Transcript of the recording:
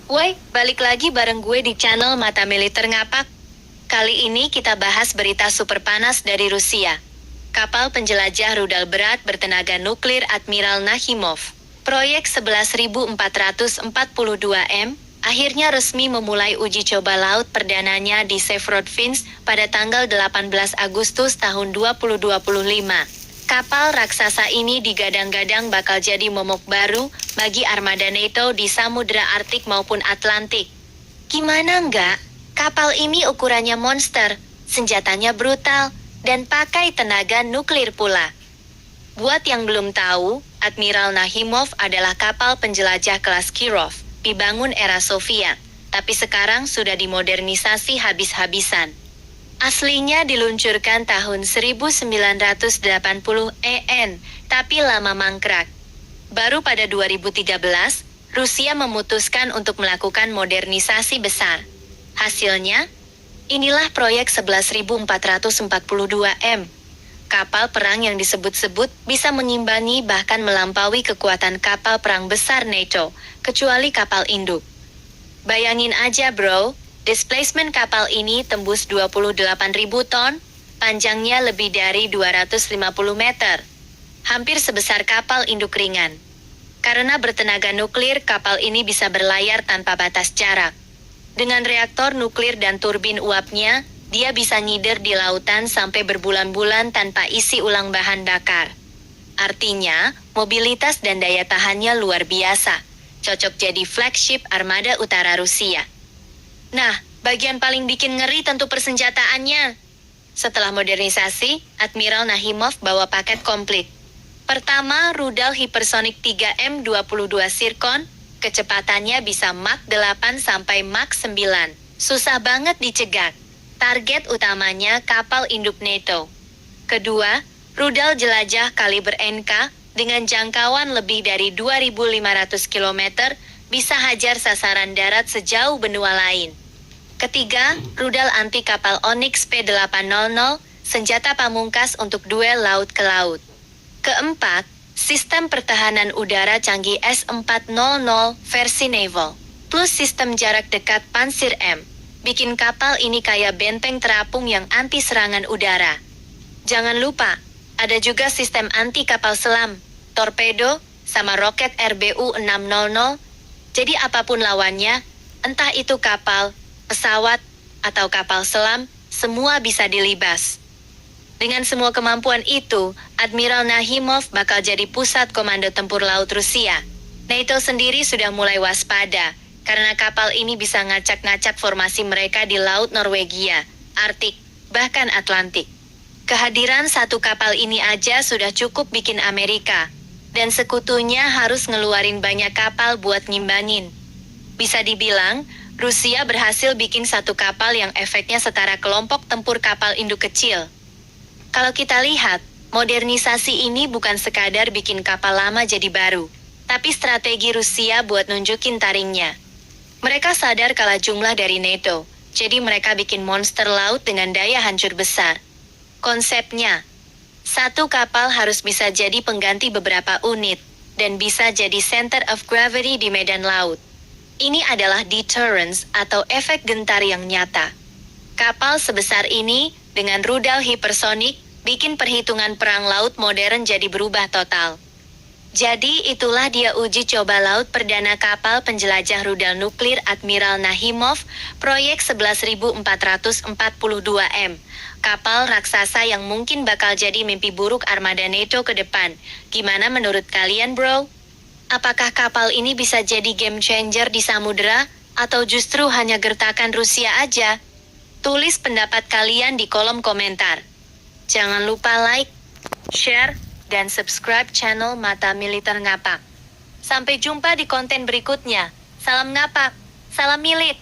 Woi, balik lagi bareng gue di channel Mata Militer Ngapak. Kali ini kita bahas berita super panas dari Rusia. Kapal penjelajah rudal berat bertenaga nuklir Admiral Nakhimov, proyek 11.442 M, akhirnya resmi memulai uji coba laut perdananya di Severodvinsk pada tanggal 18 Agustus tahun 2025. Kapal raksasa ini digadang-gadang bakal jadi momok baru bagi armada NATO di Samudra Arktik maupun Atlantik. Gimana enggak? Kapal ini ukurannya monster, senjatanya brutal, dan pakai tenaga nuklir pula. Buat yang belum tahu, Admiral Nakhimov adalah kapal penjelajah kelas Kirov, dibangun era Soviet, tapi sekarang sudah dimodernisasi habis-habisan. Aslinya diluncurkan tahun 1980 EN, tapi lama mangkrak. Baru pada 2013, Rusia memutuskan untuk melakukan modernisasi besar. Hasilnya, inilah proyek 11.442 M. Kapal perang yang disebut-sebut bisa mengimbangi bahkan melampaui kekuatan kapal perang besar NATO, kecuali kapal induk. Bayangin aja bro, displacement kapal ini tembus 28.000 ton, panjangnya lebih dari 250 meter. Hampir sebesar kapal induk ringan. Karena bertenaga nuklir, kapal ini bisa berlayar tanpa batas jarak. Dengan reaktor nuklir dan turbin uapnya, dia bisa ngider di lautan sampai berbulan-bulan tanpa isi ulang bahan bakar. Artinya, mobilitas dan daya tahannya luar biasa. Cocok jadi flagship armada utara Rusia. Nah, bagian paling bikin ngeri tentu persenjataannya. Setelah modernisasi, Admiral Nakhimov bawa paket komplit. Pertama, rudal hipersonik 3M22 Zircon, kecepatannya bisa Mach 8 sampai Mach 9. Susah banget dicegat. Target utamanya kapal induk NATO. Kedua, rudal jelajah kaliber NK dengan jangkauan lebih dari 2.500 km, bisa hajar sasaran darat sejauh benua lain. Ketiga, rudal anti kapal Onyx P800, senjata pamungkas untuk duel laut ke laut. Keempat, sistem pertahanan udara canggih S-400 versi naval, plus sistem jarak dekat Pansir M. Bikin kapal ini kayak benteng terapung yang anti serangan udara. Jangan lupa, ada juga sistem anti kapal selam, torpedo, sama roket RBU-600. Jadi apapun lawannya, entah itu kapal, pesawat, atau kapal selam, semua bisa dilibas. Dengan semua kemampuan itu, Admiral Nakhimov bakal jadi pusat komando tempur laut Rusia. NATO sendiri sudah mulai waspada, karena kapal ini bisa ngacak-ngacak formasi mereka di Laut Norwegia, Arktik, bahkan Atlantik. Kehadiran satu kapal ini aja sudah cukup bikin Amerika, dan sekutunya harus ngeluarin banyak kapal buat ngimbangin. Bisa dibilang, Rusia berhasil bikin satu kapal yang efeknya setara kelompok tempur kapal induk kecil. Kalau kita lihat, modernisasi ini bukan sekadar bikin kapal lama jadi baru, tapi strategi Rusia buat nunjukin taringnya. Mereka sadar kalah jumlah dari NATO, jadi mereka bikin monster laut dengan daya hancur besar. Konsepnya, satu kapal harus bisa jadi pengganti beberapa unit, dan bisa jadi center of gravity di medan laut. Ini adalah deterrence atau efek gentar yang nyata. Kapal sebesar ini, dengan rudal hipersonik, bikin perhitungan perang laut modern jadi berubah total. Jadi itulah dia uji coba laut perdana kapal penjelajah rudal nuklir Admiral Nakhimov, proyek 11.442 M. Kapal raksasa yang mungkin bakal jadi mimpi buruk armada NATO ke depan. Gimana menurut kalian bro? Apakah kapal ini bisa jadi game changer di samudera, atau justru hanya gertakan Rusia aja? Tulis pendapat kalian di kolom komentar. Jangan lupa like, share, dan subscribe channel Mata Militer Ngapak. Sampai jumpa di konten berikutnya. Salam ngapak, salam milit,